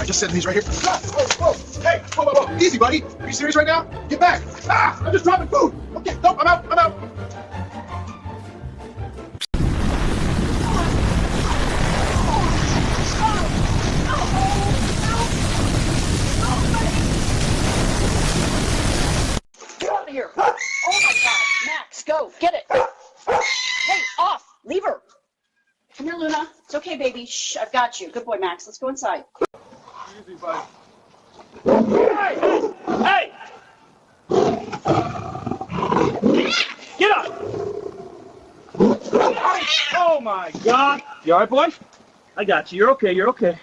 right, just setting these right here. Ah, whoa, whoa. Hey, whoa, whoa, whoa. Easy, buddy. Are you serious right now? Get back. Ah, I'm just dropping food. Okay, nope, I'm out. I'm out. Get out of here. Oh my God. Max, go. Get it. Hey, off. Leave her. Come here, Luna. It's okay, baby. Shh, I've got you. Good boy, Max. Let's go inside. Easy, buddy. Hey! Hey! Get up! Oh my God! You all right, boy? I got you. You're okay. You're okay.